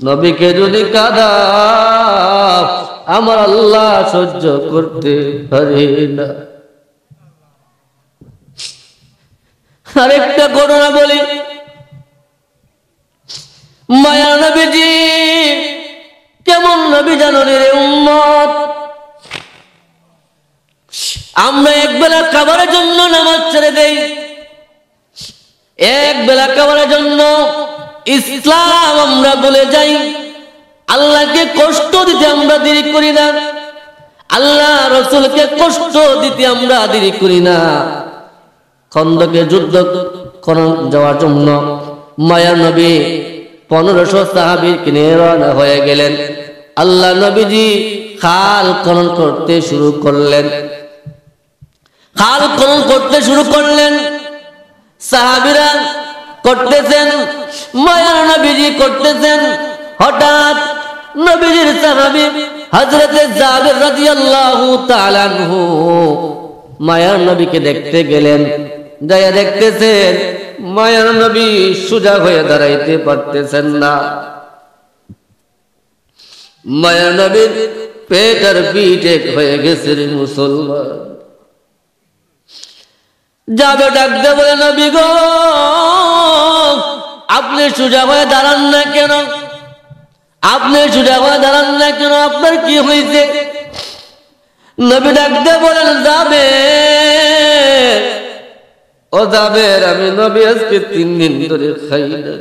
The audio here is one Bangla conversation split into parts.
নবীকে যদি কাঁদাও আমার আল্লাহ সহ্য করতে পারে না। আরেকটা ঘটনা বলি, মায়ার নবীজি কেমন নবী জানো রে উম্মত, আমরা এক বেলা খাবারের জন্য নামাজ ছেড়ে দেই, এক বেলা খাবারের জন্য ইসলাম আমরা বলে যাই। আল্লাহকে কষ্ট দিতে আমরা দেরি করি না, আল্লাহ রাসূলকে কষ্ট দিতে আমরা দেরি করি না। খন্দকে যুদ্ধ যাওয়ার জন্য মায়ার নবী 1500 সাহাবীকে নিয়ে রওনা হয়ে গেলেন। আল্লাহ নবীজি খাল খনন করতে শুরু করলেন, খাল খনন করতে শুরু করলেন। সাহাবীরা করতেছেন, মায়ার নবীজি করতেছেন। হঠাৎ নবীজির সাহাবী হযরতে জাবের রাদিয়াল্লাহু তাআলা আনহু মায়ার নবীকে দেখতে গেলেন। যাইয়া দেখতেছেন মায়ার নবী সোজা হয়ে দাঁড়াইতে পারতেছেন না। মায়ার নবীর পেট আর পিঠ এক হয়ে গেছে রে মুসলমান। যাবে ডাকতে বলে, নবী গো আপনি সোজা হয়ে দাঁড়ান না কেন, আপনি সোজা হয়ে দাঁড়ান না কেন, আপনার কি হয়েছে? নবী ডাকতে বলেন, যাবে ও যাবে, আমি নবী আজকে 3 দিন ধরে খাই না,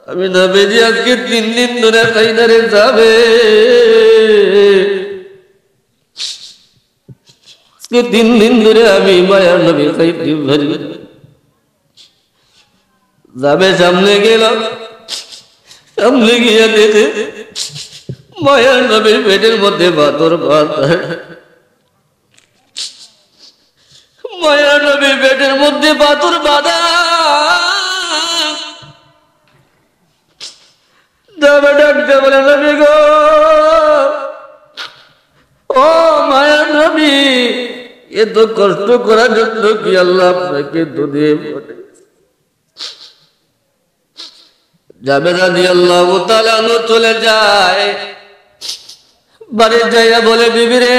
আমি নবীজি আজকে 3 দিন ধরে খাই না রে যাবে, 3 দিন ধরে আমি মায়ার নবী খাইতে পারি। যাবে সামনে গেল, সামনে গিয়ে দেখে মায়ার নবীর পেটের মধ্যে পাথর বাঁধা, মায়ার নবীর পেটের মধ্যে পাথর বাঁধা। যাবে ডাকতে বলে, নবী গো ও মায়ার নবী, এত কষ্ট করার জন্য কি আল্লাহ আপনাকে দুনিয়ায় পাঠায়? জাবের রাদিয়াল্লাহু তাআলা আনহু চলে যায়, বাড়ি যাইয়া বলে, বিবি রে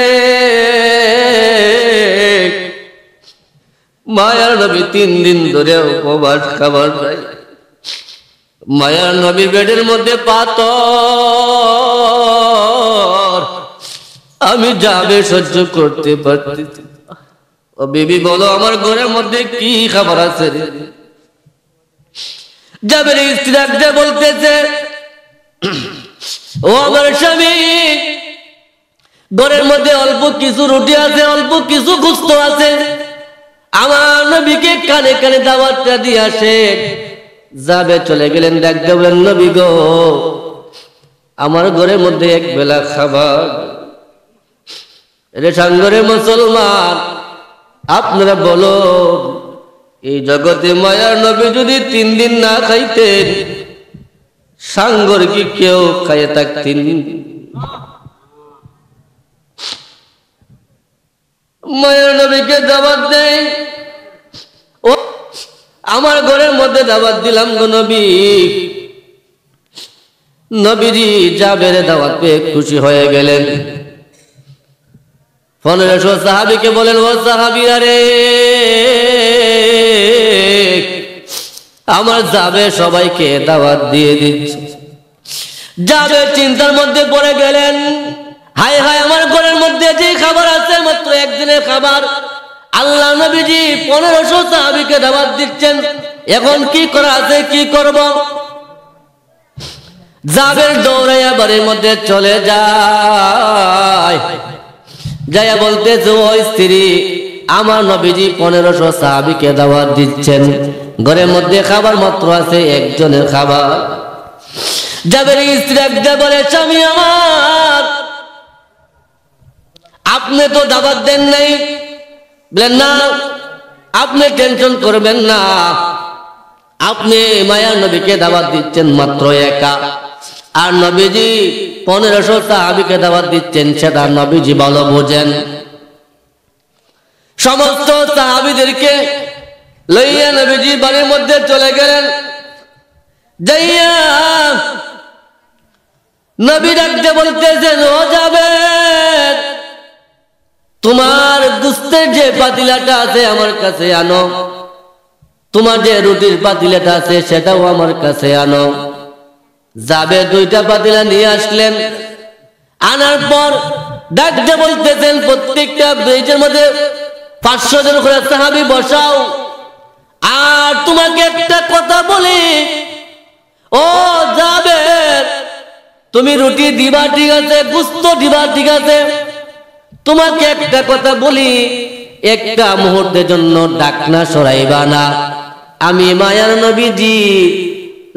মায়ার নবী 3 দিন ধরে উপবাস, খাবার নাই। মায়ার নবী পেটের মধ্যে পাথর, আমি যাবে সহ্য করতে পারতেছি। ও বিবি বলো আমার ঘরের মধ্যে কি খাবার আছে রে? জাবের স্ত্রী ডাকতে বলতেছে, ও আমার স্বামী, ঘরের মধ্যে অল্প কিছু রুটি আছে, অল্প কিছু গোশত আছে, আমার নবীকে কানে কানে দাওয়াতটা দিয়ে আসে। যাবে চলে গেলেন, ডাকতে বলেন, নবী গো আমার ঘরের মধ্যে এক বেলা খাবার। রে সাঙ্গরে মুসলমান, আপনারা বলো এই জগতে মায়ার নবী যদি 3 দিন না খাইতেন, সাঙ্গর কি কেউ খাইয়ে থাকতেন? মায়ার নবীকে দাওয়াত দেয়, ও আমার ঘরের মধ্যে দাওয়াত দিলাম গো নবী। নবীজি জাবের দাওয়াত পেয়ে খুশি হয়ে গেলেন। 1500 সাহাবীকে বলেন, ও সাহাবীরা রে, আমার যাবে সবাইকে দাওয়াত দিয়ে দিচ্ছে। যাবে চিন্তার মধ্যে পড়ে গেলেন, হায় হায় আমার ঘরের মধ্যে যে খাবার আছে মাত্র একদিনের খাবার, আল্লাহ নবীজি 1500 সাহাবীকে দাওয়াত দিচ্ছেন, এখন কি করা আছে, কি করব? যাবে দৌড়াইয়া বাড়ির মধ্যে চলে যায়, যাইয়া বলতেছে, ও স্ত্রী আমার নবীজি 1500 সাহাবীকে দাওয়াত দিচ্ছেন, ঘরের মধ্যে খাবার মাত্র আছে একজনের খাবার। জাবের স্ত্রী একদা বলে, স্বামী আমার আপনি তো দাওয়াত দেন নাই। বলেন না, আপনি টেনশন করবেন না, আপনি মায়ার নবীকে দাওয়াত দিচ্ছেন মাত্র একা, আর নবীজি 1500 সাহাবীকে দাওয়াত দিচ্ছেন, সেটা নবীজি ভালো বোঝেন। সমস্ত সাহাবীদেরকে লইয়া নবীজি বাড়ির মধ্যে চলে গেলেন। যাইয়া নবী ডাকতে বলতেছেন, ও যাবেন, তোমার গোশতের যে পাতিলাটা আছে আমার কাছে আনো, তোমার যে রুটির পাতিলাটা আছে সেটাও আমার কাছে আনো। যাবে দুইটা পাতিলা নিয়ে আসলেন। আনার পর ডাকতে বলতেছেন, প্রত্যেকটা ব্রিজের মধ্যে 500 জন করে সাহাবী বসাও। আর তোমাকে একটা কথা বলি, ও যাবে, তুমি রুটি দিবা ঠিক আছে, গোশত দিবা ঠিক আছে, তোমাকে একটা কথা বলি, একটা মুহূর্তের জন্য ডাকনা সরাইবা না। আমি মায়ার নবীজি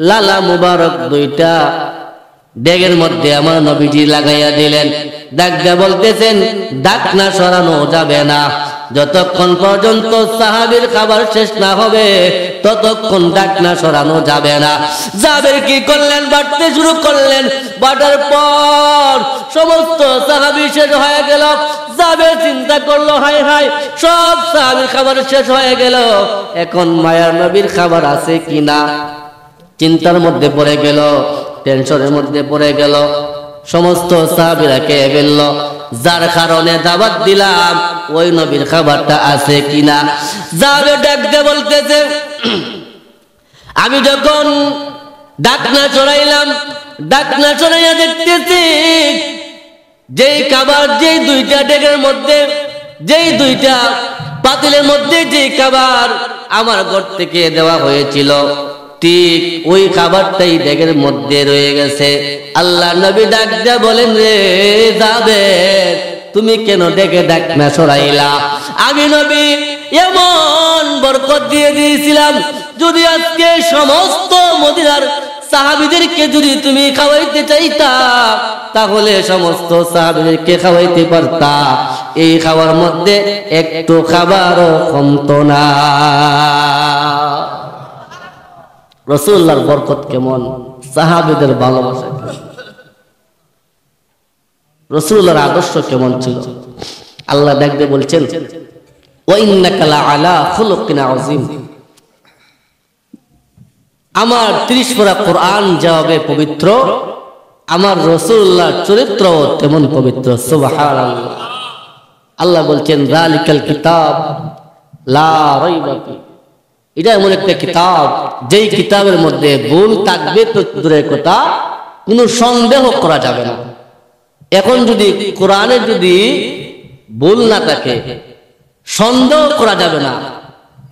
লালা মুবারক দুইটা ডেগের মধ্যে আমার নবীজি লাগাইয়া দিলেন। ডাকতে বলতেছেন, ডাকনা সরানো যাবে না, যতক্ষণ পর্যন্ত সাহাবীর খাবার শেষ না হবে ততক্ষণ ডাকনা সরানো যাবে না। জাবের কি করলেন? বাটতে শুরু করলেন। বাটার পর সমস্ত সাহাবী শেষ হয়ে গেল। জাবের চিন্তা করলো, হায় হায়, সব সাহাবীর খাবার শেষ হয়ে গেল, এখন মায়ার নবীর খাবার আছে কিনা চিন্তার মধ্যে পড়ে গেল, টেনশনের মধ্যে পড়ে গেল। সমস্ত সাহাবীরা কে বলল, যার কারণে দাওয়াত দিলাম ওই নবীর খাবারটা আছে কিনা। যাবে ডাকতে বলতেছে, আমি যখন ডাকনা চড়াইলাম, ডাকনা চড়াইয়া দেখতেছি যেই খাবার, যেই দুইটা ডেগের মধ্যে, যেই দুইটা পাতিলের মধ্যে যেই খাবার আমার ঘর থেকে দেওয়া হয়েছিল, ঠিক ওই খাবারটাই ডেগের মধ্যে রয়ে গেছে। আল্লাহ নবী ডাকতে বলেন, রে যাবে, তুমি কেন ডেকে ডাকনা সরাইলা? আমি নবী এমন বরকত দিয়ে দিয়েছিলাম, যদি আজকে সমস্ত মদিনার সাহাবীদেরকে যদি তুমি খাওয়াইতে চাইতা তাহলে সমস্ত সাহাবীদেরকে খাওয়াইতে পারতা। এই খাওয়ার মধ্যে একটু খাবারও কমতো না। রাসূলুল্লাহর বরকত কেমন, সাহাবীদের ভালোবাসা কেমন, রাসূলুল্লাহর আদর্শ কেমন ছিল। আল্লাহ দেখতে বলছেন, ওয়া ইন্নাকা লাআলা খুলুকিন আযীম। আমার 30 পারা কোরআন যাবে পবিত্র, আমার রাসূলুল্লাহর চরিত্র তেমন পবিত্র। সুবহানাল্লাহ। আল্লাহ বলছেন, যালিকাল কিতাব লা রাইবা ফিহি। এটা এমন একটা কিতাব, যেই কিতাবের মধ্যে ভুল থাকবে তো দূরের কথা, কোনো সন্দেহ করা যাবে না। এখন যদি কোরআনে যদি ভুল না থাকে, সন্দেহ করা যাবে না,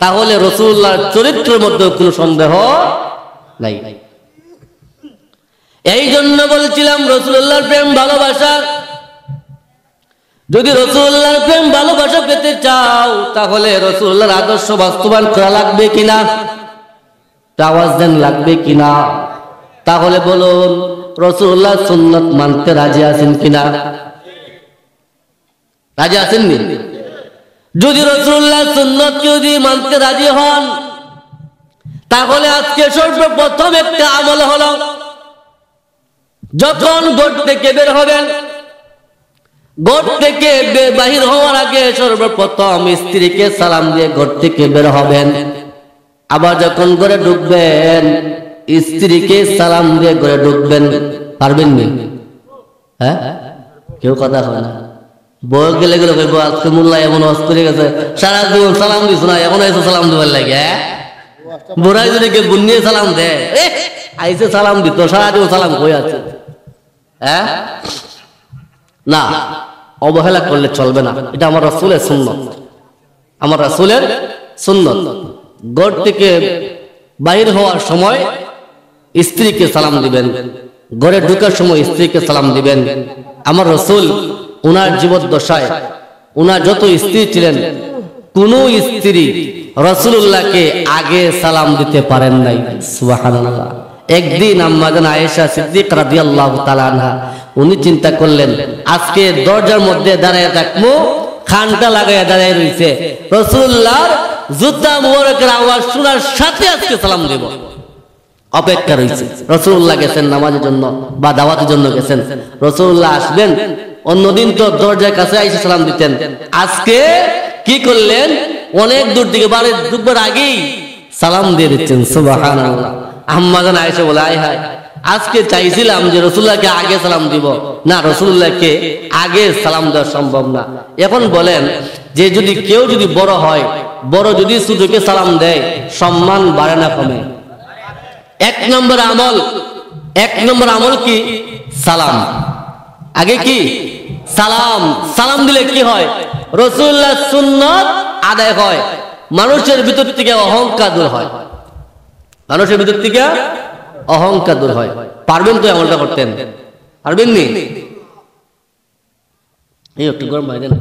তাহলে রাসূলুল্লাহর চরিত্রের মধ্যে কোনো সন্দেহ নাই। এই জন্য বলছিলাম রাসূলুল্লাহর প্রেম ভালোবাসা, যদি রাসূলুল্লাহর প্রেম ভালোবাসা পেতে চাও তাহলে রাসূলুল্লাহর আদর্শ বাস্তবায়ন করা লাগবে কিনা? আওয়াজ দেন, লাগবে কিনা? তাহলে বলুন, রাসূলুল্লাহর সুন্নাত মানতে রাজি আছেন কিনা? রাজি আছেন নি? যদি রাসূলুল্লাহর সুন্নাত যদি মানতে রাজি হন, তাহলে আজকে সর্বপ্রথম একটা আমল হলো, যখন ঘর থেকে বের হবেন, ঘর থেকে বাহির হওয়ার আগে সর্বপ্রথম স্ত্রীকে সালাম দিয়ে ঘর থেকে বের হবেন। আবার যখন ঘরে ঢুকবেন, স্ত্রীকে সালাম দিয়ে ঘরে ঢুকবেন। পারবেন নি? হ্যাঁ, কেউ কথা হয় না। বউ গেলে গেলে কইব, আজকে মোল্লা এমন ওয়াজ করে গেছে, সারা জীবন সালাম দিছ না, এখন এসে সালাম দেবার লাগে। বুড়াই যদি কে বুনিয়ে সালাম দে, আইসে সালাম দিত, সারা জীবন সালাম কই আছে? হ্যাঁ, না, অবহেলা করলে চলবে না। এটা আমার রাসূলের সুন্নাত, আমার রাসূলের সুন্নাত। ঘর থেকে বাইরে হওয়ার সময় স্ত্রীকে সালাম দিবেন, ঘরে ঢোকার সময় স্ত্রীকে সালাম দিবেন। আমার রাসূল উনার জীবদ্দশায় উনার যত স্ত্রী ছিলেন, কোন স্ত্রী রাসূলুল্লাহকে আগে সালাম দিতে পারেন নাই। সুবহানাল্লাহ। একদিন আম্মা জান আয়েশা সিদ্দিক রাদিয়াল্লাহু তাআলা আনহা উনি চিন্তা করলেন, আজকে দরজার মধ্যে দাঁড়ায় থাকবো, খানটা লাগাইয়া দাঁড়ায় রইছে, রাসূলুল্লাহর জুতা মুবারকের আওয়াজ শোনার সাথে আজকে সালাম দেব। অপেক্ষা রয়েছে। রাসূলুল্লাহ গেছেন নামাজের জন্য বা দাওয়াতের জন্য গেছেন, রাসূলুল্লাহ আসবেন। অন্যদিন তো দরজার কাছে আইসা সালাম দিতেন, আজকে কি করলেন, অনেক দূর থেকে বাড়ি ঢুকবার আগেই সালাম দিয়ে দিচ্ছেন। সুবহানাল্লাহ। আম্মা জান আয়েশা বলে, আয় হায়, আজকে চাইছিলাম যে রাসূলুল্লাহকে আগে সালাম দিব, না রাসূলুল্লাহকে আগে সালাম দেওয়া সম্ভব না। এখন বলেন যে যদি কেউ যদি বড় হয়, বড় যদি ছোটকে সালাম দেয়, সম্মান বাড়ে না কমে? এক নম্বর আমল কি? সালাম। আগে কি? সালাম। সালাম দিলে কি হয়? রাসূলুল্লাহর সুন্নাত আদায় হয়, মানুষের ভিতর থেকে অহংকার দূর হয়। মানুষের ভিতর থেকে অহংকার দূর হয়। পারবেন তো এমনটা করতেন? পারবেন নি? এই একটু গরম বাইরে না।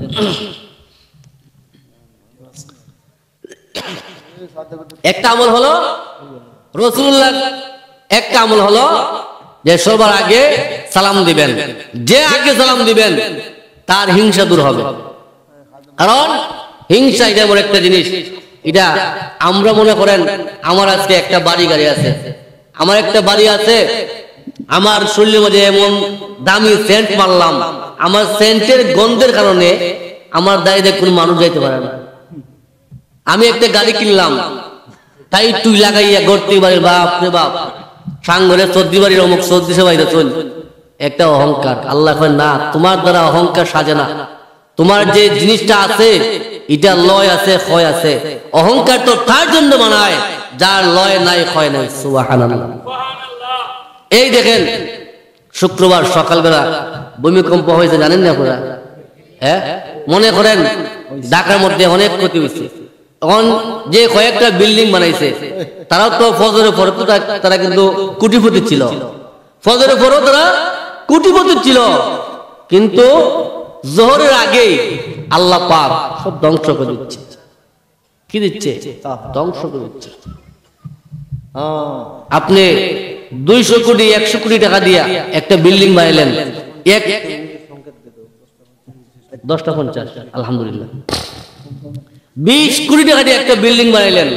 একটা আমল হলো রাসূলুল্লাহ, একটা আমল হলো যে সবার আগে সালাম দিবেন। যে আগে সালাম দিবেন তার হিংসা দূর হবে। কারণ হিংসা এটা এমন একটা জিনিস, এটা আমরা মনে করেন আমার আজকে একটা বাড়ি গাড়ি আছে, আমার একটা বাড়ি আছে, আমার শরীরের মধ্যে এমন দামি সেন্ট মারলাম, আমার সেন্টের গন্ধের কারণে আমার দাঁড়িয়ে কোনো মানুষ যাইতে পারে না। আমি একটা গাড়ি কিনলাম, তাই তুই লাগাইয়া গড়তে বাড়ির বাপ রে বাপ, সাঙ্গরে সর্দি বাড়ির অমুক সর্দি সে বাড়িতে চল, একটা অহংকার। আল্লাহ কয় না, তোমার দ্বারা অহংকার সাজে না। তোমার যে জিনিসটা আছে এটা লয় আছে, ক্ষয় আছে। অহংকার তো তার জন্য বানায় যার লয় নাই, ক্ষয় নাই। সুবহানাল্লাহ। এই দেখেন শুক্রবার সকালবেলা ভূমিকম্প হয়েছে, জানেন না আপনারা? হ্যাঁ, মনে করেন ঢাকার মধ্যে অনেক ক্ষতি হয়েছে। এখন যে কয়েকটা বিল্ডিং বানাইছে তারাও তো ফজরের পরে তো তারা কিন্তু কোটিপতি ছিল, ফজরের পরেও তারা কোটিপতি ছিল, কিন্তু জোহরের আগে আল্লাহ পাক সব ধ্বংস করে দিচ্ছে। কি দিচ্ছে? ধ্বংস করে দিচ্ছে। আপনি 200 কোটি 100 কোটি টাকা দিয়া একটা বিল্ডিং বানাইলেন, 10টা 50, আলহামদুলিল্লাহ। 20 কোটি টাকা দিয়ে একটা বিল্ডিং বানাইলেন,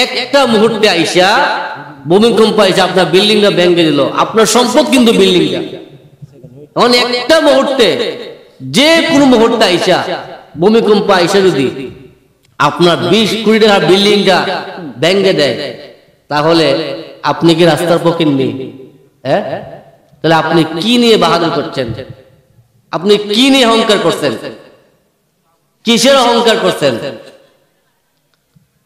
একটা মুহূর্তে আইসা ভূমিকম্প আইসা আপনার বিল্ডিংটা ভেঙে দিল, আপনার সম্পদ কিন্তু বিল্ডিংটা। এখন একটা মুহূর্তে, যে কোনো মুহূর্তে আইসা ভূমিকম্প আইসা যদি আপনার 20 কোটি টাকার বিল্ডিংটা ভেঙে দেয়, তাহলে আপনি কি রাস্তার ফকির নেই? হ্যাঁ, তাহলে আপনি কি নিয়ে বাহাদুর করছেন? আপনি কি নিয়ে অহংকার করছেন? কিসের অহংকার করছেন?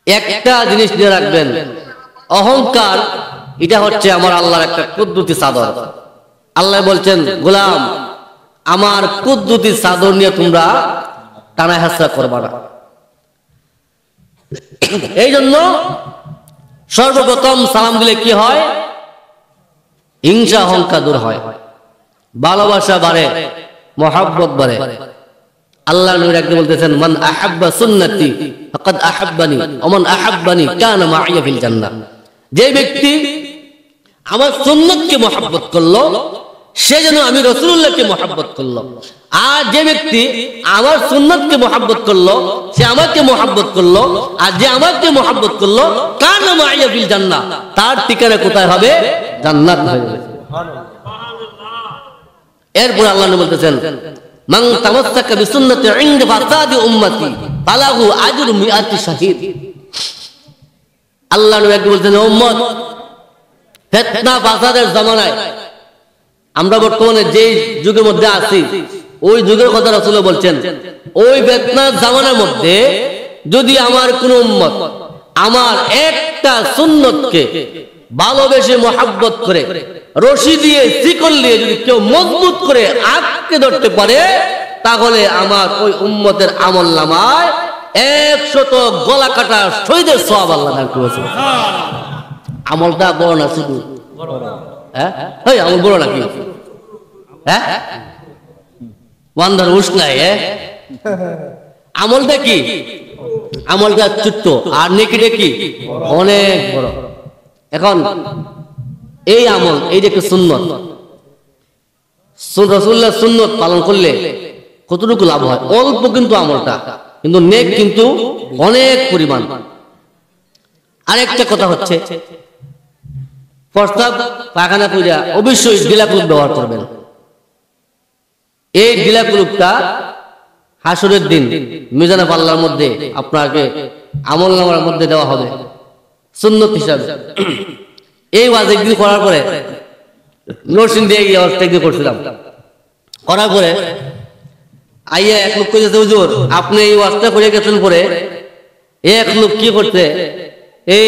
একটা জিনিস দিয়ে রাখবেন, অহংকার এটা হচ্ছে আমার আল্লাহর একটা কুদরতি চাদর। আল্লাহ বলছেন, গোলাম আমার কুদরতি চাদর নিয়ে তোমরা টানা হেঁচড়া করবা না। এই জন্য সর্বপ্রথম সালাম দিলে কি হয়? হিংসা অহংকার দূর হয়, ভালোবাসা বাড়ে, মহব্বত বাড়ে। আল্লাহ নবী একদিন বলতেছেন, মান আহাব্বা সুন্নতি ফাকাদ আহাব্বানি ওয়া মান আহাব্বানি কানা মাইয়া ফিল জান্নাহ। যে ব্যক্তি আমার সুন্নতকে মহব্বত করলো, সে যেন আমি রাসূলুল্লাহকে মহব্বত করলো। আর যে ব্যক্তি আমার সুন্নতকে মহব্বত করলো, সে আমাকে মহব্বত করলো। আর যে আমাকে মহব্বত করলো, কানা মাইয়া ফিল জান্নাহ, তার ঠিকানা কোথায় হবে? জান্নাত হয়ে যাবে। এরপর আল্লাহ নবী বলতেছেন, মান তামাসসাকা বিসুন্নতি ইনদা ফাসাদি উম্মতি ফালাহু আজরু মিআতি শাহীদ। আল্লাহ নবী একবার বলছেন, উম্মত ফিতনা ফাসাদের জামানায় আমরা বর্তমানে যে যুগের মধ্যে আছি, ওই যুগের কথা রাসূল বলছেন, ওই ফিতনার জামানার মধ্যে যদি আমার কোন উম্মত আমার একটা সুন্নতকে ভালোবেসে মহব্বত করে রশি দিয়ে শিকল দিয়ে যদি কেউ মজবুত করে আঁকড়ে ধরতে পারে, তাহলে আমার ওই উম্মতের আমলনামায় 100 গলা কাটা শহীদের সওয়াব আল্লাহ দান করেছে। আমলটা বড় না শুধু, হ্যাঁ এই আমল বড় নাকি? হ্যাঁ, ওয়ান্দার উষ্ণায় আমলটা কি? আমলটা ছোট্ট আর নেকিটা কি অনেক বড়। এখন এই আমল, এই যে সুন্নত, রাসূলুল্লাহ সুন্নত পালন করলে কতটুকু লাভ হয়? অল্প কিন্তু আমলটা, কিন্তু নেক কিন্তু অনেক পরিমাণ। আরেকটা কথা হচ্ছে, প্রস্তাব পায়খানা পূজা অবশ্যই ডিলা কুলুপ ব্যবহার করবেন। এই ডিলা কুলুপটা হাসরের দিন মিজানে পাল্লার মধ্যে আপনাকে আমল নামার মধ্যে দেওয়া হবে সুন্নত হিসাবে। এই ওয়াজ একদিন করার পরে নরসিং দিয়ে গিয়ে ওয়াজটা একদিন করছিলাম, করার পরে আইয়া এক লোক কইতেছে হুজুর আপনি এই ওয়াজটা করে গেছেন পরে এক লোক কি করতে এই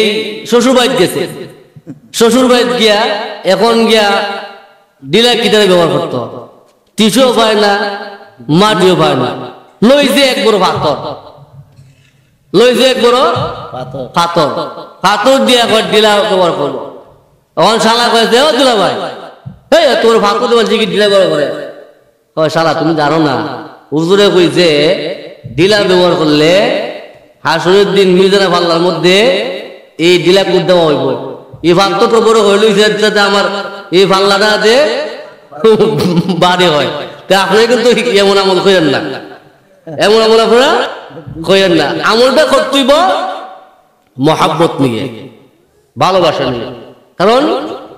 শ্বশুর বাড়িতে গেছে, শ্বশুর বাড়িতে গিয়া এখন গিয়া ডিলা কিটারে ব্যবহার করতো, টিস্যুও পায় না মাটিও পায় না, লইছে এক বড় পাথর, লইছে এক বড় পাথর, পাথর দিয়ে এখন ডিলা ব্যবহার করবো। এখন শালা কয়েছে ও দুলা ভাই এই তোর পাথর দেওয়া কি ডিলা ব্যবহার করে? শালা তুমি জানো না হুজুরে কইছে ডিলা ব্যবহার করলে হাসরের দিন মিজানা পাল্লার মধ্যে এই ডিলা কুট দেওয়া হইব। এই পাথর তো বড় হইল যাতে আমার এই পাল্লাটা যে বাড়ি হয়। তা আপনি কিন্তু এমন আমল করেন না, এমন আমল আপনারা করেন না। আমলটা করতেইব মহাব্বত নিয়ে, ভালোবাসা নিয়ে। কারণ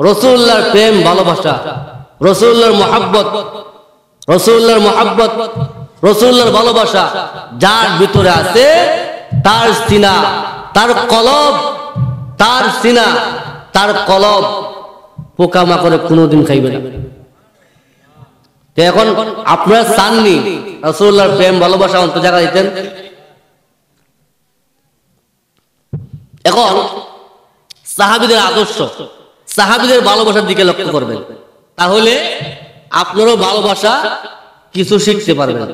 রাসূলুল্লাহর প্রেম ভালোবাসা, রাসূলুল্লাহর মহাব্বত, রাসূলুল্লাহর মহাব্বত, রাসূলুল্লাহর ভালোবাসা যার ভিতরে আছে তার সিনা, তার কলব, তার সিনা, তার কলব পোকামাকড়ে কোনোদিন খাইবে না। এখন আপনারা চাননি রাসূলুল্লাহর প্রেম ভালোবাসা অন্তর জায়গা দিতেন? এখন সাহাবীদের আদর্শ, সাহাবীদের ভালোবাসার দিকে লক্ষ্য করবেন, তাহলে আপনারও ভালোবাসা কিছু শিখতে পারবেন।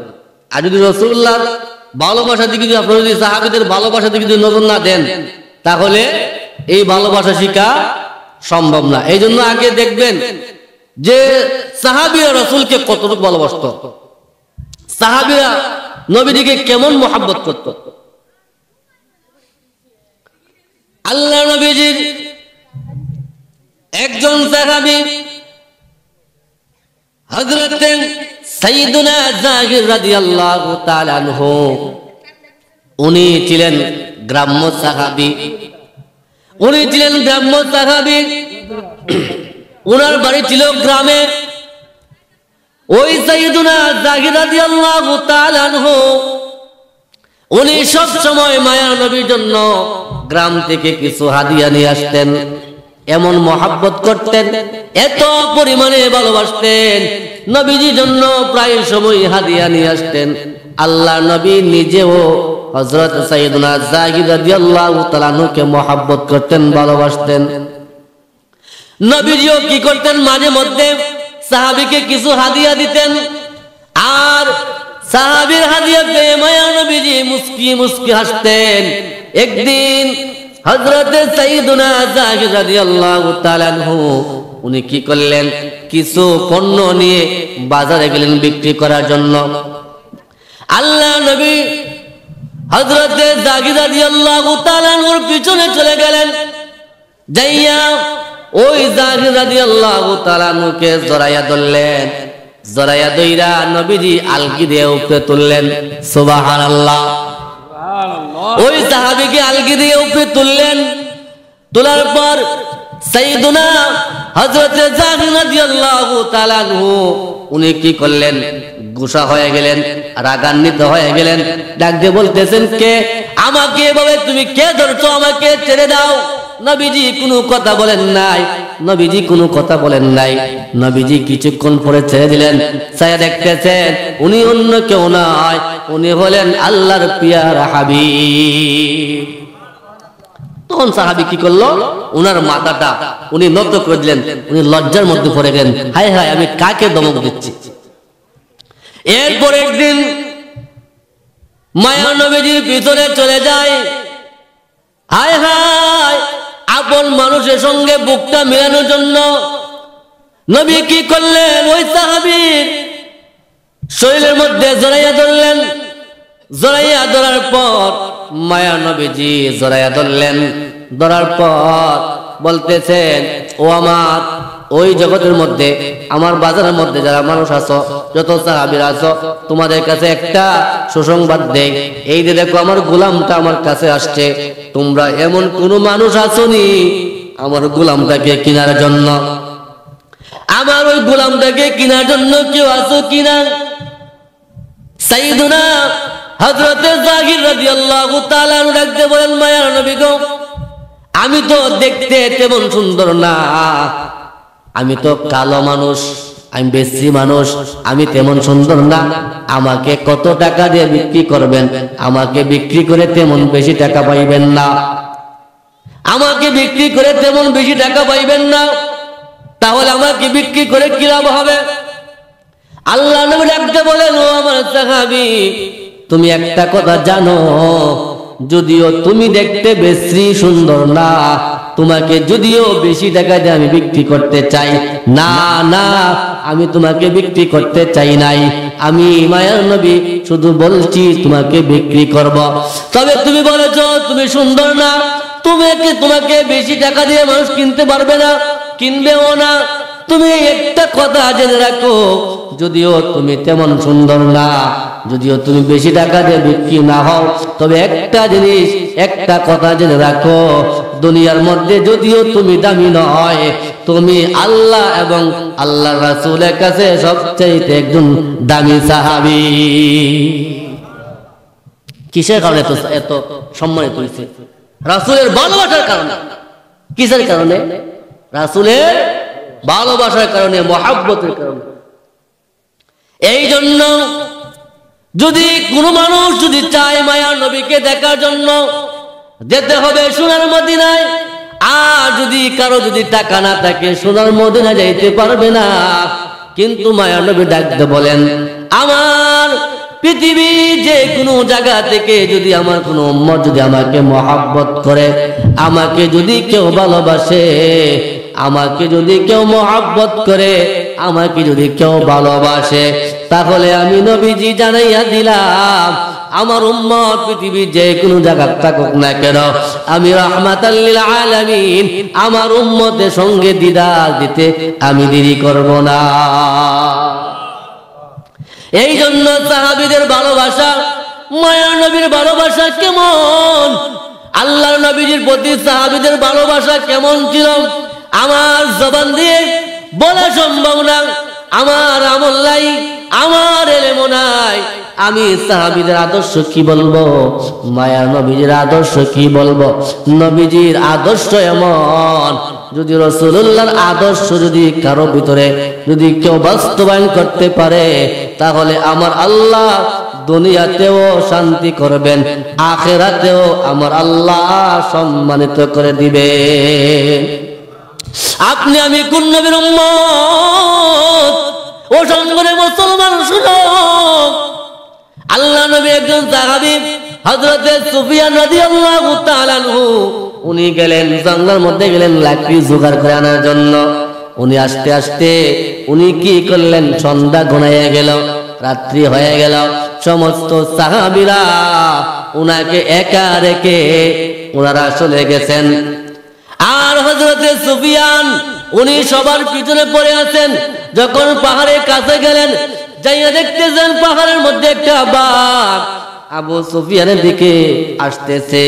আর যদি রাসূলুল্লাহর ভালোবাসার দিকে যদি আপনারা যদি সাহাবীদের ভালোবাসার দিকে যদি নজর না দেন তাহলে এই ভালোবাসা শিখা সম্ভব না। এই জন্য আগে দেখবেন যে সাহাবীরা রাসূলকে কতটুকু ভালোবাসত, সাহাবীরা নবীজিকে কেমন মহব্বত করত। আল্লাহ নবীজির একজন সাহাবী হযরত সাইয়্যিদুনা জাহির রাদিয়াল্লাহু তাআলা আনহু, উনি ছিলেন গ্রাম্য সাহাবী, উনি ছিলেন গ্রাম্য সাহাবী, উনার বাড়ি ছিল গ্রামে। ওই সাইয়্যিদুনা জাহির রাদিয়াল্লাহু তাআলা আনহু উনি সব সময় মায়ার নবীর জন্য গ্রাম থেকে কিছু হাদিয়া নিয়ে আসতেন। এমন মহব্বত করতেন, এত পরিমাণে ভালোবাসতেন, নবীজির জন্য প্রায় সময় হাদিয়া নিয়ে আসতেন। আল্লাহ নবী নিজেও হযরত সাইয়্যিদুনা জাহির রাদিয়াল্লাহু তাআলা আনহুকে মহব্বত করতেন, ভালোবাসতেন। নবীজিও কি করতেন, মাঝে মধ্যে সাহাবীকে কিছু হাদিয়া দিতেন, আর সাহাবীর হাদিয়া পেয়ে মায়া নবীজি মুস্কি মুস্কি হাসতেন। একদিন হযরত সাইয়্যিদুনা জাহির রাদিয়াল্লাহু তাআলা আনহু উনি কি করলেন, কিছু পণ্য নিয়ে বাজারে গেলেন বিক্রি করার জন্য। আল্লাহ নবী হযরত জাহির রাদিয়াল্লাহু তাআলা আনহুর পিছনে চলে গেলেন, যাইয়া ওই জাহির রাদিয়াল্লাহু তাআলা আনহুকে জড়াইয়া ধরলেন, জড়াইয়া দইরা নবীজি আলগি দিয়ে উপরে তুললেন। সুবহানাল্লাহ। ওই সাহাবীকে আলগি দিয়ে উপরে তুললেন, তোলার পর সাইয়্যিদুনা হযরত জাহির রাদিয়াল্লাহু তাআলা আনহু উনি কি করলেন, গুসা হয়ে গেলেন, রাগান্বিত হয়ে গেলেন, ডাক দিয়ে বলতেছেন, কে আমাকে এভাবে তুমি কে ধরছো, আমাকে ছেড়ে দাও। নবীজি কোনো কথা বলেন নাই, নবীজি কোনো কথা বলেন নাই। নবীজি কিছুক্ষণ পরে ছেড়ে দিলেন, ছায়া দেখতেছেন উনি অন্য কেউ নয়, উনি হলেন আল্লাহর পিয়ারা হাবিব। তখন সাহাবী কি করলো, উনার মাথাটা উনি নত করে দিলেন, উনি লজ্জার মধ্যে পড়ে গেলেন, হায় হায় আমি কাকে দমক দিচ্ছি। এরপর একদিন মায়া নবীজির পিছনে চলে যায়, হায় হায় আপন মানুষের সঙ্গে বুকটা মেলানোর জন্য নবী কি করলেন, ওই সাহাবীর শরীরের মধ্যে জড়াইয়া ধরলেন। জড়াইয়া ধরার পর মায়া নবীজি জড়াইয়া ধরলেন, ধরার পর বলতেছেন, ও আমার ওই জগতের মধ্যে, আমার বাজারের মধ্যে যারা মানুষ আছো, যত সাহাবীরা আছো, তোমাদের কাছে একটা সুসংবাদ দেই, এই যে দেখো আমার গোলামটা আমার কাছে আসছে, তোমরা এমন কোন মানুষ আসোনি আমার গোলামটাকে কেনার জন্য, আমার ওই গোলামটাকে কেনার জন্য কেউ আছো কিনা? সাইয়্যিদুনা হযরত জাহির রাদিয়াল্লাহু তাআলা ডাকতে বলেন, মায়ার নবী গো, আমি তো দেখতে তেমন সুন্দর না, আমি তো কালো মানুষ, আমি বেশি মানুষ, আমি তেমন সুন্দর না, আমাকে কত টাকা দিয়ে বিক্রি করবেন? আমাকে বিক্রি করে তেমন বেশি টাকা পাইবেন না, আমাকে বিক্রি করে তেমন বেশি টাকা পাইবেন না, তাহলে আমাকে বিক্রি করে কি লাভ হবে? আল্লাহ নবী ডাকতে বলেন, ও আমার সাহাবী, তুমি একটা কথা জানো, যদিও তুমি দেখতে বেশি সুন্দর না, তোমাকে যদিও বেশি টাকা দিয়ে আমি বিক্রি করতে চাই না, না আমি তোমাকে বিক্রি করতে চাই নাই, আমি মায়ার নবী শুধু বলছি তোমাকে বিক্রি করব। তবে তুমি বলেছো তুমি সুন্দর না, তোমাকে বেশি টাকা দিয়ে মানুষ কিনতে পারবে না, কিনবেও না। তুমি একটা কথা জেনে রাখো, যদিও তুমি তেমন সুন্দর না, যদিও তুমি বেশি টাকা দিয়ে বিক্রি না হও, তবে একটা জিনিস, একটা কথা জেনে রাখো, দুনিয়ার মধ্যে যদিও তুমি দামি নয়, তুমি আল্লাহ এবং আল্লাহর রাসূলের কাছে সবচেয়ে একজন দামি সাহাবী। কিসের কারণে তো এত সম্মানিত হয়েছে? রাসূলের ভালোবাসার কারণে। কিসের কারণে? রাসূলের ভালোবাসার কারণে, মহব্বতের কারণে। এই জন্য যদি কোনো মানুষ যদি চায় মায়ার নবীকে দেখার জন্য, যেতে হবে সোনার মদিনায়। আর যদি কারো যদি টাকা না থাকে, সোনার মদিনা যাইতে পারবে না। কিন্তু মায়ার নবী ডাকতে বলেন, আমার পৃথিবীর যে কোনো জায়গা থেকে যদি আমার কোনো উম্মত যদি আমাকে মহব্বত করে, আমাকে যদি কেউ ভালোবাসে, আমাকে যদি কেউ মহব্বত করে, আমাকে যদি কেউ ভালোবাসে, তাহলে আমি নবীজি জানাইয়া দিলাম, আমার উম্মত পৃথিবীর যে কোনো জায়গায় থাকুক না কেন, আমি রাহমাতাল লিল আলামিন আমার উম্মতের সঙ্গে দিদার দিতে আমি দেরি করব না। এই জন্য সাহাবীদের ভালোবাসা, মায়ার নবীর ভালোবাসা কেমন, আল্লাহর নবীজির প্রতি সাহাবীদের ভালোবাসা কেমন ছিল, আমার জবান দিয়ে বলা সম্ভব না। আমার আমল নাই, আমার ইলম নাই, আমি সাহাবীদের আদর্শ কি বলবো, মায়ার নবীজির আদর্শ কি বলবো? নবীজির আদর্শ এমন, যদি রাসূলুল্লাহর আদর্শ যদি কারো ভিতরে যদি কেউ বাস্তবায়ন করতে পারে, তাহলে আমার আল্লাহ দুনিয়াতেও শান্তি করবেন, আখিরাতেও আমার আল্লাহ সম্মানিত করে দিবেন। আপনি আমি কোন নবীর উম্মত? ও সঙ্গে মুসলমান শুনো, আল্লাহ নবী একজন সাহাবী হযরত সুফিয়ান রাদিয়াল্লাহু তাআলা আনহু, উনি গেলেন জঙ্গলের মধ্যে, গেলেন লাকড়ি জোগাড় করে আনার জন্য। উনি আস্তে আস্তে উনি কি করলেন, সন্ধ্যা ঘনাইয়া গেল, রাত্রি হয়ে গেল, সমস্ত সাহাবীরা উনাকে একা রেখে ওনারা চলে গেছেন। আর হযরত সুফিয়ান উনি সবার পিছনে পড়ে আছেন। যখন পাহাড়ের কাছে গেলেন, যাইয়া দেখতেছেন পাহাড়ের মধ্যে একটা বাঘ আবু সুফিয়ানের দিকে আসতেছে।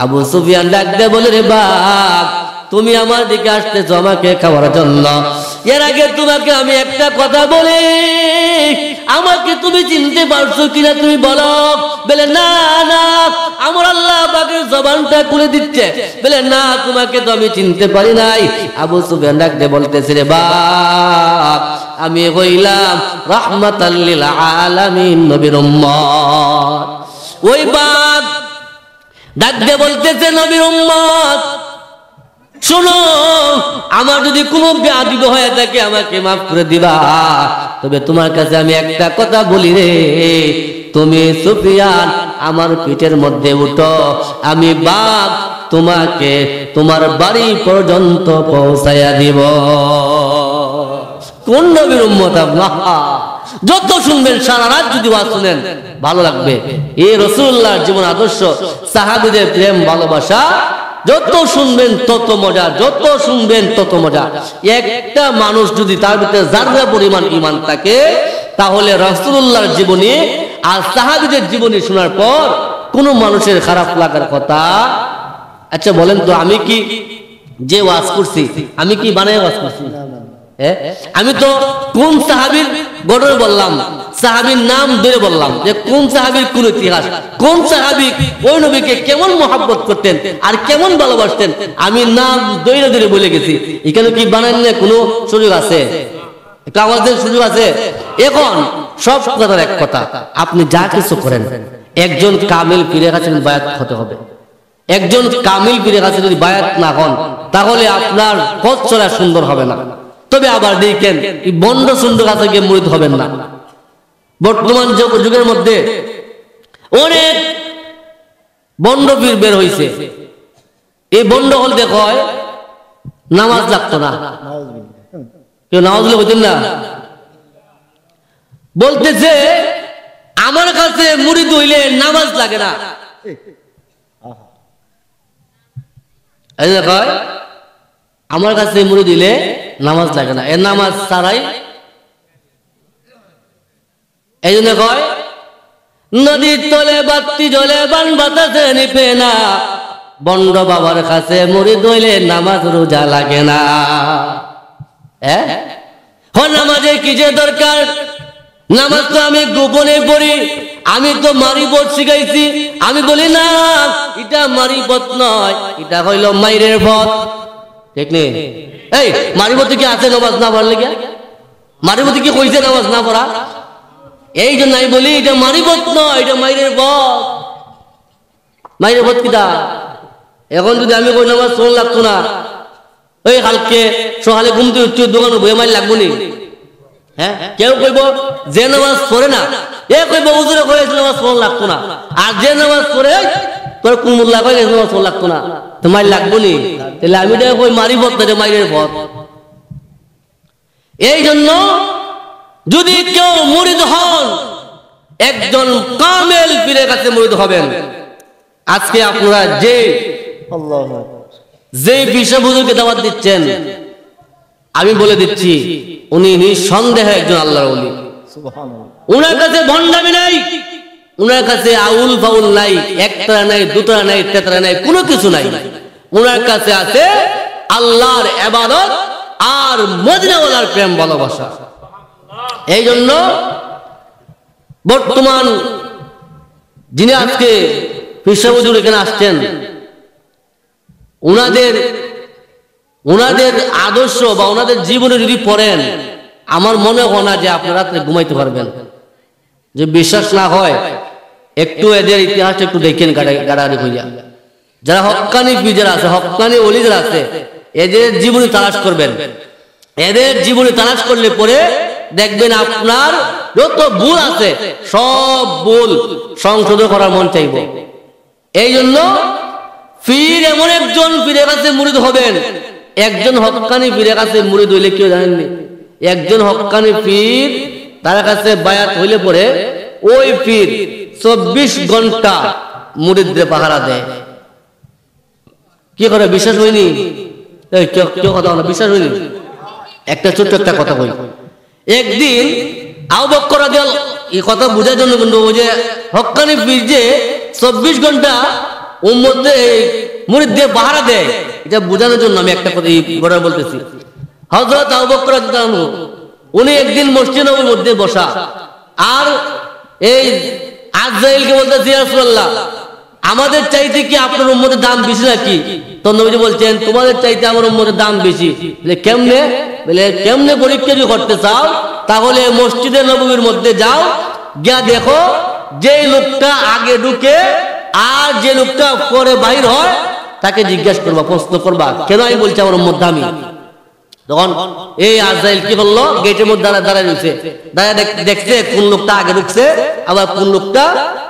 আবু সুফিয়ান ডাকতে বলে, রে বাঘ, তুমি আমার দিকে আসতেছো আমাকে খাওয়ার জন্য, এর আগে তোমাকে আমি একটা কথা বলি, আমাকে তুমি চিনতে পারছো কিনা তুমি বলো। বলে না না, আমার আল্লাহ পাকের জবানটা খুলে দিচ্ছে। বলে না, তোমাকে তো আমি চিনতে পারি নাই। আবু সুফিয়ান ডাকতে বলতেছে, রে বাপ, আমি হইলাম রাহমাতাল লিল আলামিন নবীর উম্মত। ওই বাপ ডাকতে বলতেছে, নবীর উম্মত শোনো, আমার যদি কোনো বেয়াদবি হয়ে থাকে আমাকে মাফ করে দিবা, তবে তোমার কাছে আমি একটা কথা বলি রে, তুমি সুফিয়ান আমার পিঠের মধ্যে উঠো, আমি বাঘ তোমাকে তোমার বাড়ি পর্যন্ত পৌঁছাইয়া দিব। কোন নবীর উম্মত আপনারা? যত শুনবেন সারা রাত যদি ওয়াজ শুনেন ভালো লাগবে। এই রাসূলুল্লাহর জীবন আদর্শ, সাহাবীদের প্রেম ভালোবাসা, যত শুনবেন তত মজা, যত শুনবেন তত মজা। একটা মানুষ যদি তার ভিতরে যারা পরিমাণ ঈমান থাকে, তাহলে রাসূলুল্লাহর জীবনী আর সাহাবীদের জীবনী শোনার পর কোন মানুষের খারাপ লাগার কথা। আচ্ছা বলেন তো, আমি কি যে ওয়াজ করছি, আমি কি বানায় ওয়াজ করছি? আমি তো কোন সাহাবীর ঘটনা বললাম, সাহাবীর নাম ধরে বললাম যে কোন সাহাবীর কোন ইতিহাস, কোন সাহাবী ওই নবীকে কেমন মহব্বত করতেন আর কেমন ভালোবাসতেন, আমি নাম ধরে ধরে বলে গেছি। এখানে কি বানানোর কোনো সুযোগ আছে? একটা আমাদের সুযোগ আছে? এখন সব কথার এক কথা, আপনি যা কিছু করেন একজন কামিল পীরের কাছে বায়াত হতে হবে। একজন কামিল পীরের কাছে যদি বায়াত না হন তাহলে আপনার পথ চলা সুন্দর হবে না। তবে আবার দেখেন এই বন্ড সুন্দর কাছে গিয়ে মুরিদ হবেন না। বর্তমান যুগের মধ্যে অনেক বন্ড পীর বের হয়েছে। এই বন্ড হল দেখায় নামাজ লাগতো না, কেউ নামাজ হইতেন না, বলতেছে আমার কাছে মুরিদ হইলে নামাজ লাগে না। আমার কাছে মুরিদ দিলে নামাজ লাগে না, এর নামাজ ছাড়াই। এই জন্য কয় নদীর তলে বাতি জ্বলে বান বাতাসে নিপে না, বন্ড বাবার কাছে মুরিদ হইলে নামাজ রোজা লাগে না। নামাজের কি যে দরকার? নামাজ তো আমি গোপনে পড়ি, আমি তো মারিবত শিখাইছি। আমি বলি না এটা মারিবত নয়, এটা হইল মাইরের পথ, ঠিক নেই? এই মারিবতে কি আছে নামাজ না পড়লে? গিয়া মারিবতে কি কইছে নামাজ না পড়া? এই জন্য আমি বলি এটা মারিবত নয়, এটা মাইরের পথ। মাইরের পথ কিটা? এখন যদি আমি কই নামাজ শোন লাগতো না, ওই কালকে সকালে ঘুমতে উঠছি দোকানে বই মাইল লাগবো নি? হ্যাঁ, কেউ কইব যে নামাজ পড়ে না, এ কইব হুজুরে কইছে নামাজ পড়া লাগতো না। আর যে নামাজ পড়ে তোর কুমুল্লা কই নামাজ পড়া লাগতো না, তো মাইল লাগবো নি? তাহলে আমি তো কই মারিবত না, মাইরের পথ। এই জন্য যদি কেউ মুরিদ হন, একজন কামেল পীরের কাছে মুরিদ হবেন। আজকে আপনারা যে বিষয় হুজুরকে দাওয়াত দিচ্ছেন, আমি বলে দিচ্ছি উনি নিঃসন্দেহে একজন আল্লাহর ওলি। উনার কাছে ভণ্ডামি নাই, উনার কাছে আউল ফাউল নাই, একতারা নাই, দুতরা নাই, তেতরা নাই, কোনো কিছু নাই। উনার কাছে আছে আল্লাহর ইবাদত আর মদিনাওয়ালার প্রেম ভালোবাসা। এই জন্য বর্তমান যিনি আজকে পীর সাহেব হুজুর এখানে আসছেন, উনাদের আদর্শ বা ওনাদের জীবনে যদি পড়েন, আমার মনে হয় না যে আপনারা রাত্রে ঘুমাইতে পারবেন। যে বিশ্বাস না হয় একটু এদের ইতিহাস একটু দেখেন গাড়াগাড়ি হইয়া। যারা হক্কানি পীর যারা আছে, হক্কানি ওলি যারা আছে, এদের জীবনী তালাশ করবেন। এদের জীবনী তালাশ করলে পরে দেখবেন আপনার যত ভুল আছে সব ভুল সংশোধন করার মন চাইব। এই জন্য পীর এমন একজন পীরের কাছে মুরিদ হবেন। একজন হক্কানি পীরের কাছে মুরিদ হইলে কেউ জানেননি, একজন হক্কানি পীর তার কাছে বায়াত হইলে পরে ওই পীর 24 ঘন্টা মুরিদদের পাহারা দেয়। কি করে? বিশ্বাস হয়নি? কেউ কথা বলে বিশ্বাস হয়নি? একটা ছোট্ট একটা কথা বলি। একদিন আবু বকর রাদিয়াল্লাহু এই কথা বোঝার জন্য, কিন্তু ওই যে হক্কানি পীর যে 24 ঘন্টা উম্মতে মুরিদদের পাহারা দেয়, এটা বোঝানোর জন্য আমি একটা কথা এই ঘটনা বলতেছি। হযরত আবু বকর রাদিয়াল্লাহু আনহু উনি একদিন মসজিদ নববীর মধ্যে বসা, আর এই আজরাইলকে বলতেছে ইয়া রাসূলুল্লাহ, আমাদের চাইতে কি আপনার উম্মতের দাম বেশি নাকি? তো নবীজি বলছেন তোমাদের চাইতে আমার উম্মতের দাম বেশি। বলে কেমনে? বলে কেমনে পরীক্ষা যদি করতে চাও তাহলে মসজিদে নববীর মধ্যে যাও, গিয়া দেখো যে লোকটা আগে ঢুকে আর যে লোকটা পরে বাইর হয় তাকে জিজ্ঞাসা করবা, প্রশ্ন করবা কেন আমি বলছি আমার উম্মত দামি। তখন এই আজরাইল কি করলো? গেটের মধ্যে দাঁড়ায় রয়েছে, দাঁড়ায় দেখছে কোন লোকটা আগে ঢুকছে আবার কোন লোকটা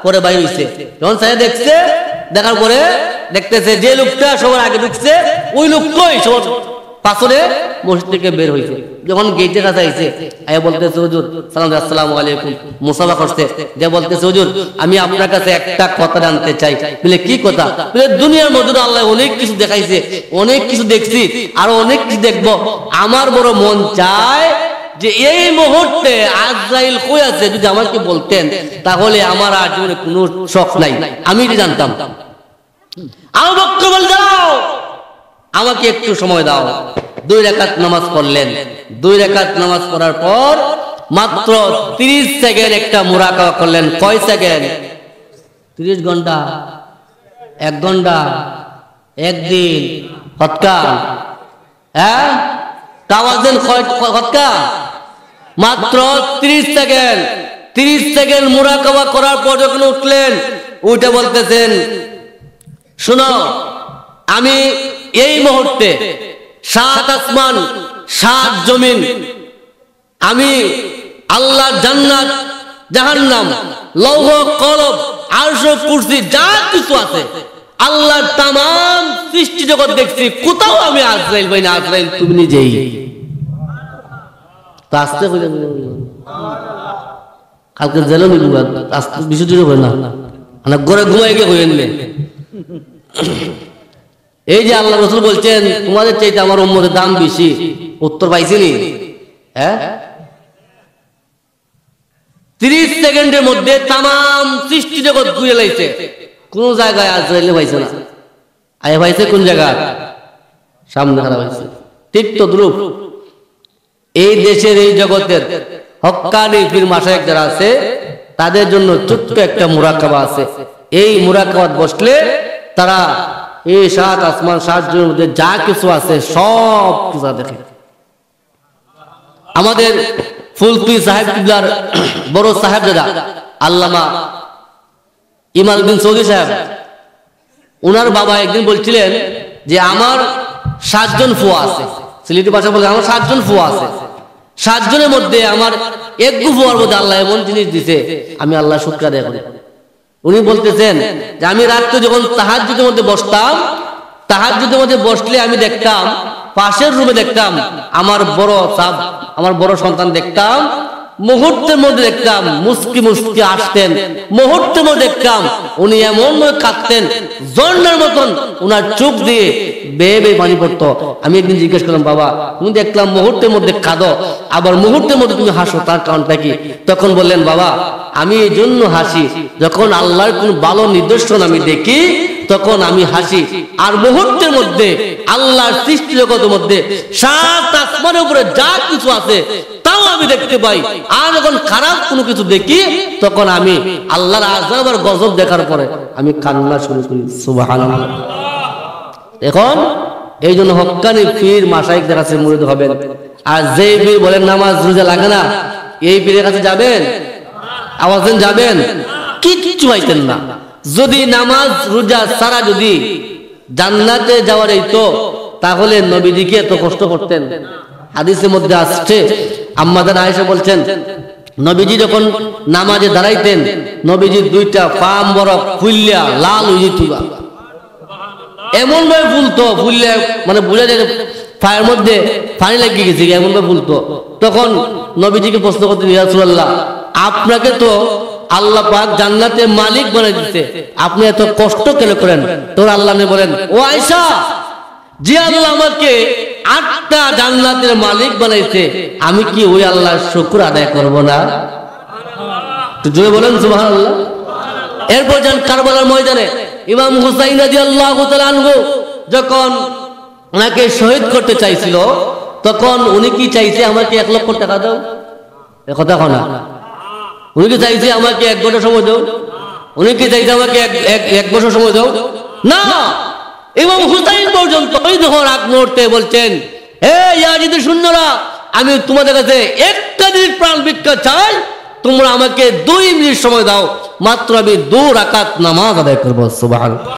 পরে বাইর হইছে। যখন সাহেব দেখছে, দেখার পরে দেখতেছে যে লোকটা সবার আগে ঢুকছে ওই লোকটাই সবার পাছনে মসজিদ থেকে বের হইছে। যখন গেটের কাছে আইছে, আয়া বলতেছে হুজুর সালাম আসসালামু আলাইকুম, মুসাফা করতে যে বলতেছে হুজুর আমি আপনার কাছে একটা কথা জানতে চাই। বলে কি কথা? বলে দুনিয়ার মধ্যে আল্লাহ অনেক কিছু দেখাইছে, অনেক কিছু দেখছি, আরো অনেক কিছু দেখবো। আমার বড় মন চায় যে এই মুহূর্তে আজরাইল কই আছে, যদি আমাকে বলতেন তাহলে আমার আর জীবনে কোনো শখ নাই, আমি এটা জানতাম। আবু বকর বল দাও আমাকে একটু সময় দাও। 2 রাকাত নামাজ পড়লেন। 2 রাকাত নামাজ পড়ার পর মাত্র 30 সেকেন্ড একটা মুরাকাবা করলেন। কয় সেকেন্ড? 30 ঘন্টা, 1 ঘন্টা, 1 দিন, হৎকা, হ্যাঁ তাওয়াজেন হৎকা, মাত্র 30 সেকেন্ড। 30 সেকেন্ড মুরাকাবা করার পর যখন উঠলেন, উঠে বলতেছেন, শোনো, আমি এই মুহূর্তে 7 আসমান 7 জমিন, আমি আল্লাহর জান্নাত, জাহান্নাম, লৌহ কলব, আরশ, কুরসি যা কিছু আছে আল্লাহর তামাম সৃষ্টি জগৎ দেখছি, কোথাও আমি আজরাইল পাই না। আজরাইল তুমি নিজেই। আস্তে করে কালকে জেলে নিব, আস্তে বিশুদ্ধ করে না, ঘরে ঘুমাই গিয়ে হয়ে নিলে। এই যে আল্লাহ রাসূল বলছেন তোমাদের চাইতে আমার উম্মতের দাম বেশি, উত্তর পাইছিনি? হ্যাঁ, 30 সেকেন্ডের মধ্যে তামাম সৃষ্টি জগৎ ঘুরে লাইছে, কোন জায়গায় আজরাইল পাইছে না। আয় পাইছে কোন জায়গায়? সামনে খারাপ হয়েছে। ঠিক তো দ্রুপ এই দেশের এই জগতের হক্কানি পীর মাশায়েখ যারা আছে তাদের জন্য ছোট্ট একটা মুরাকাবা আছে। এই মুরাকাবাত বসলে তারা এই 7 আসমান 7 জমির মধ্যে যা কিছু আছে সব কিছু দেখে। আমাদের ফুলপীর সাহেব কিবলার বড় সাহেবজাদা আল্লামা ইমাল বিন সৌদি সাহেব, ওনার বাবা একদিন বলছিলেন যে আমার 7 জন ফুয়া আছে। সিলেটি ভাষা বলে আমার 7 জন ফুয়া আছে, 7 জনের মধ্যে আমার এক ফুয়ার মধ্যে আল্লাহ এমন জিনিস দিছে, আমি আল্লাহ শুকর আদায় করি। উনি বলতেছেন যে আমি রাত্রে যখন তাহাজ্জুদের মধ্যে বসতাম, তাহাজ্জুদের মধ্যে বসলে আমি দেখতাম পাশের রুমে দেখতাম আমার বড় সাহেব, আমার বড় সন্তান দেখতাম, মুহূর্তের মধ্যে দেখতাম মুস্কি মুস্কি আসতেন, মুহূর্তের মধ্যে দেখতাম উনি এমন ভাবে কাঁদতেন ঝর্ণার মতন, উনার চোখ দিয়ে বেয়ে বেয়ে পানি পড়তো। আমি একদিন জিজ্ঞেস করলাম, বাবা তুমি দেখলাম মুহূর্তের মধ্যে কাঁদো, আবার মুহূর্তের মধ্যে তুমি হাসো, তার কারণটা কি? তখন বললেন, বাবা আমি এই জন্য হাসি, যখন আল্লাহর কোন ভালো নিদর্শন আমি দেখি তখন আমি হাসি, আর মুহূর্তের মধ্যে আল্লাহর সৃষ্টি জগতের মধ্যে 7 আসমানের উপরে যা কিছু আছে তাও আমি দেখতে পাই। আর যখন খারাপ কোনো কিছু দেখি তখন আমি আল্লাহর আযাব আর গজব দেখার পরে আমি কান্না শুরু করি। সুবহানাল্লাহ। এখন এই জন্য হক্কানি পীর মাশায়েখদের কাছে মুরিদ হবেন। আর যে পীর বলেন নামাজ রোজা লাগে না, এই পীরের কাছে যাবেন? আওয়াজেন যাবেন? কিচ্ছু পাইতেন না। যদি নামাজ রোজা ছাড়া যদি জান্নাতে যাওয়ার হইতো তাহলে নবীজিকে এত কষ্ট করতেন? হাদিসের মধ্যে আসছে, আম্মা জান আয়েশা বলছেন নবীজি যখন নামাজে দাঁড়াইতেন নবীজির 2টা পা বরফ ফুললিয়া লাল হয়ে যেত, এমন ভাবে ফুলতো, ফুললে মানে বোঝা যায় পায়ের মধ্যে পানি লেগে গেছে, এমন ভাবে ফুলতো। তখন নবীজিকে প্রশ্ন করতেন, ইয়া রাসূলুল্লাহ আপনাকে তো আল্লাহ পাক জান্নাতের মালিক বানিয়ে দিতে, আপনি এত কষ্ট কেন করেন? তোর আল্লাহ নে বলেন, ও আয়েশা, যে আল্লাহ আমাকে 8টা জান্নাতের মালিক বানাইছে আমি কি ওই আল্লাহর শুকর আদায় করব না? তো জোরে বলেন সুবহানাল্লাহ। এরপর যান কারবালার ময়দানে, ইমাম হুসাইন রাদিয়াল্লাহু তাআলা আনহু যখন ওনাকে শহীদ করতে চাইছিল তখন উনি কি চাইছে, আমাকে 1 লক্ষ টাকা দাও? এ কথা কনা। উনি কি চাইছে আমাকে 1 ঘন্টা সময় দাও? উনি কি চাইছে আমাকে এক বছর সময় দাও? না, ইমাম হুসাইন পর্যন্ত শহীদ হওয়ার আগ মুহূর্তে বলছেন, হে ইয়াজিদের সৈন্যরা, আমি তোমাদের কাছে একটা দিন প্রাণ ভিক্ষা চাই, তোমরা আমাকে 2 মিনিট সময় দাও, মাত্র আমি 2 রাকাত নামাজ আদায় করবো। সুবহানাল্লাহ।